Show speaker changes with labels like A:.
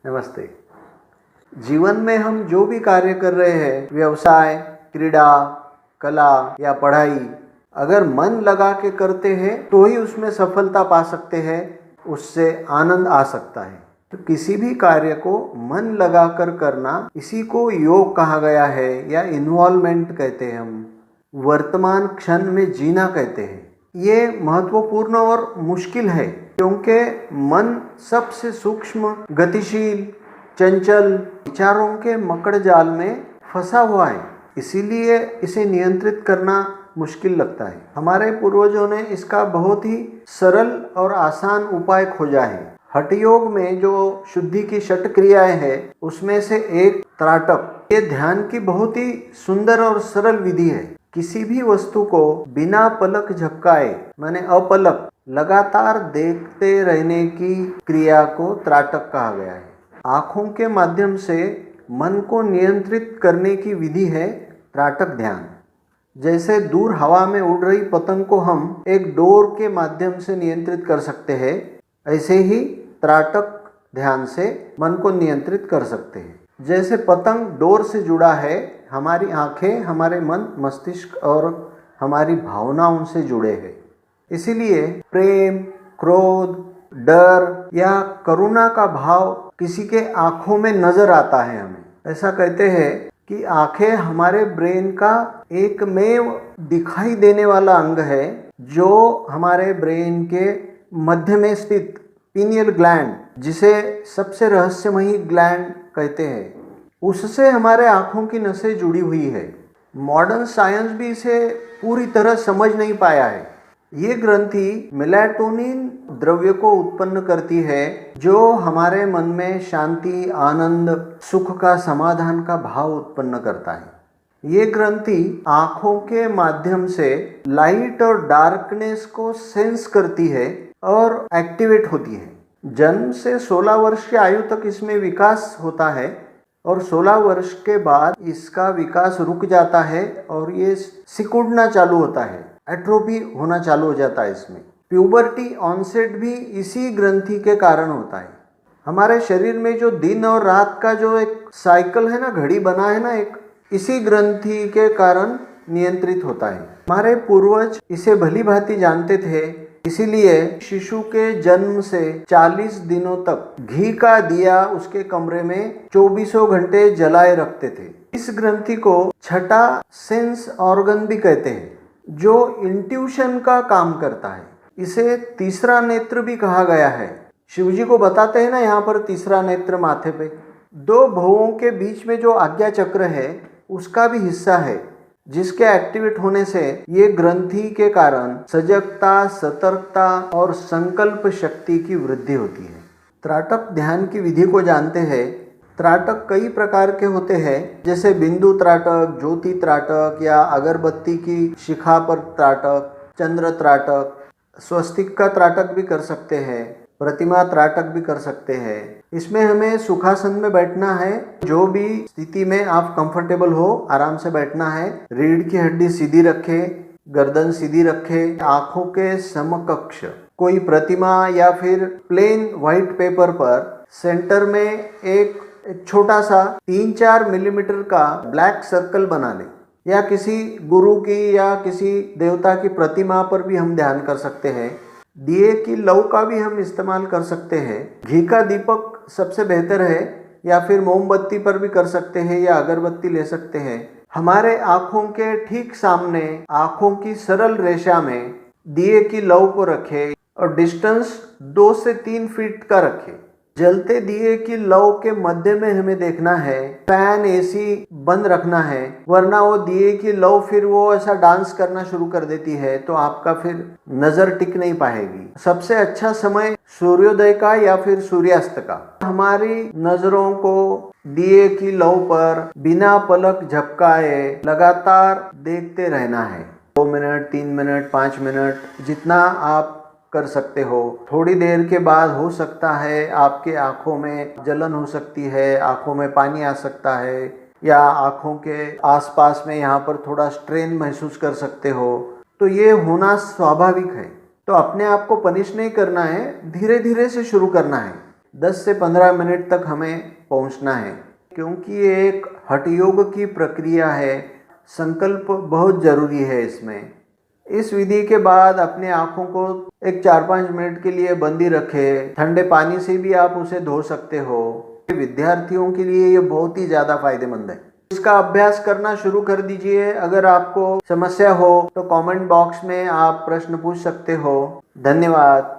A: नमस्ते। जीवन में हम जो भी कार्य कर रहे हैं, व्यवसाय, क्रीड़ा, कला या पढ़ाई, अगर मन लगा के करते हैं तो ही उसमें सफलता पा सकते हैं, उससे आनंद आ सकता है। तो किसी भी कार्य को मन लगाकर करना, इसी को योग कहा गया है या इन्वॉल्वमेंट कहते हैं हम, वर्तमान क्षण में जीना कहते हैं। ये महत्वपूर्ण और मुश्किल है क्योंकि मन सबसे सूक्ष्म, गतिशील, चंचल विचारों के मकड़ जाल में फंसा हुआ है, इसीलिए इसे नियंत्रित करना मुश्किल लगता है। हमारे पूर्वजों ने इसका बहुत ही सरल और आसान उपाय खोजा है। हठ योग में जो शुद्धि की 6 क्रियाएं हैं, उसमें से एक त्राटक, ये ध्यान की बहुत ही सुंदर और सरल विधि है। किसी भी वस्तु को बिना पलक झपकाए, माने अपलक, लगातार देखते रहने की क्रिया को त्राटक कहा गया है। आँखों के माध्यम से मन को नियंत्रित करने की विधि है त्राटक ध्यान। जैसे दूर हवा में उड़ रही पतंग को हम एक डोर के माध्यम से नियंत्रित कर सकते हैं, ऐसे ही त्राटक ध्यान से मन को नियंत्रित कर सकते हैं। जैसे पतंग डोर से जुड़ा है, हमारी आँखें, हमारे मन, मस्तिष्क और हमारी भावनाओं से जुड़े हैं। इसीलिए प्रेम, क्रोध, डर या करुणा का भाव किसी के आँखों में नजर आता है हमें। ऐसा कहते हैं कि आँखें हमारे ब्रेन का एकमेव दिखाई देने वाला अंग है, जो हमारे ब्रेन के मध्य में स्थित पीनियल ग्लैंड, जिसे सबसे रहस्यमयी ग्लैंड कहते हैं, उससे हमारे आँखों की नसें जुड़ी हुई है। मॉडर्न साइंस भी इसे पूरी तरह समझ नहीं पाया है। ये ग्रंथि मेलाटोनिन द्रव्य को उत्पन्न करती है, जो हमारे मन में शांति, आनंद, सुख का, समाधान का भाव उत्पन्न करता है। ये ग्रंथि आँखों के माध्यम से लाइट और डार्कनेस को सेंस करती है और एक्टिवेट होती है। जन्म से 16 वर्ष की आयु तक इसमें विकास होता है और 16 वर्ष के बाद इसका विकास रुक जाता है और ये सिकुड़ना चालू होता है, एट्रोफी होना चालू हो जाता है। इसमें प्यूबर्टी ऑनसेट भी इसी ग्रंथि के कारण होता है। हमारे शरीर में जो दिन और रात का जो एक साइकिल है ना, घड़ी बना है ना एक, इसी ग्रंथि के कारण नियंत्रित होता है। हमारे पूर्वज इसे भली भांति जानते थे, इसीलिए शिशु के जन्म से 40 दिनों तक घी का दिया उसके कमरे में 24 घंटे जलाए रखते थे। इस ग्रंथि को छठा सेंस ऑर्गन भी कहते हैं, जो इंट्यूशन का काम करता है। इसे तीसरा नेत्र भी कहा गया है। शिवजी को बताते हैं ना यहाँ पर तीसरा नेत्र माथे पे, 2 भुवों के बीच में जो आज्ञा चक्र है उसका भी हिस्सा है, जिसके एक्टिवेट होने से ये ग्रंथि के कारण सजगता, सतर्कता और संकल्प शक्ति की वृद्धि होती है। त्राटक ध्यान की विधि को जानते हैं। त्राटक कई प्रकार के होते हैं, जैसे बिंदु त्राटक, ज्योति त्राटक या अगरबत्ती की शिखा पर त्राटक, चंद्र त्राटक, स्वस्तिक का त्राटक भी कर सकते हैं, प्रतिमा त्राटक भी कर सकते हैं। इसमें हमें सुखासन में बैठना है, जो भी स्थिति में आप कंफर्टेबल हो आराम से बैठना है। रीढ़ की हड्डी सीधी रखे, गर्दन सीधी रखे, आंखों के समकक्ष कोई प्रतिमा या फिर प्लेन व्हाइट पेपर पर सेंटर में एक छोटा सा 3-4 मिलीमीटर का ब्लैक सर्कल बना ले, या किसी गुरु की या किसी देवता की प्रतिमा पर भी हम ध्यान कर सकते हैं। दिए की लौ का भी हम इस्तेमाल कर सकते हैं। घी का दीपक सबसे बेहतर है, या फिर मोमबत्ती पर भी कर सकते हैं या अगरबत्ती ले सकते हैं। हमारे आँखों के ठीक सामने आँखों की सरल रेखा में दिए की लौ को रखें और डिस्टेंस 2 से 3 फीट का रखें। जलते दिए की लौ के मध्य में हमें देखना है। फैन, एसी बंद रखना है, वरना वो दिए की लौ फिर वो ऐसा डांस करना शुरू कर देती है, तो आपका फिर नजर टिक नहीं पाएगी। सबसे अच्छा समय सूर्योदय का या फिर सूर्यास्त का। हमारी नजरों को दिए की लौ पर बिना पलक झपकाए लगातार देखते रहना है। 2 मिनट, 3 मिनट, 5 मिनट, जितना आप कर सकते हो। थोड़ी देर के बाद हो सकता है आपके आँखों में जलन हो सकती है, आँखों में पानी आ सकता है, या आँखों के आसपास में यहाँ पर थोड़ा स्ट्रेन महसूस कर सकते हो। तो ये होना स्वाभाविक है। तो अपने आप को पनिश नहीं करना है, धीरे धीरे से शुरू करना है। 10 से 15 मिनट तक हमें पहुंचना है, क्योंकि ये एक हठ योग की प्रक्रिया है। संकल्प बहुत ज़रूरी है इसमें। इस विधि के बाद अपने आँखों को एक 4-5 मिनट के लिए बंद ही रखें। ठंडे पानी से भी आप उसे धो सकते हो। विद्यार्थियों के लिए ये बहुत ही ज़्यादा फायदेमंद है। इसका अभ्यास करना शुरू कर दीजिए। अगर आपको समस्या हो तो कमेंट बॉक्स में आप प्रश्न पूछ सकते हो। धन्यवाद।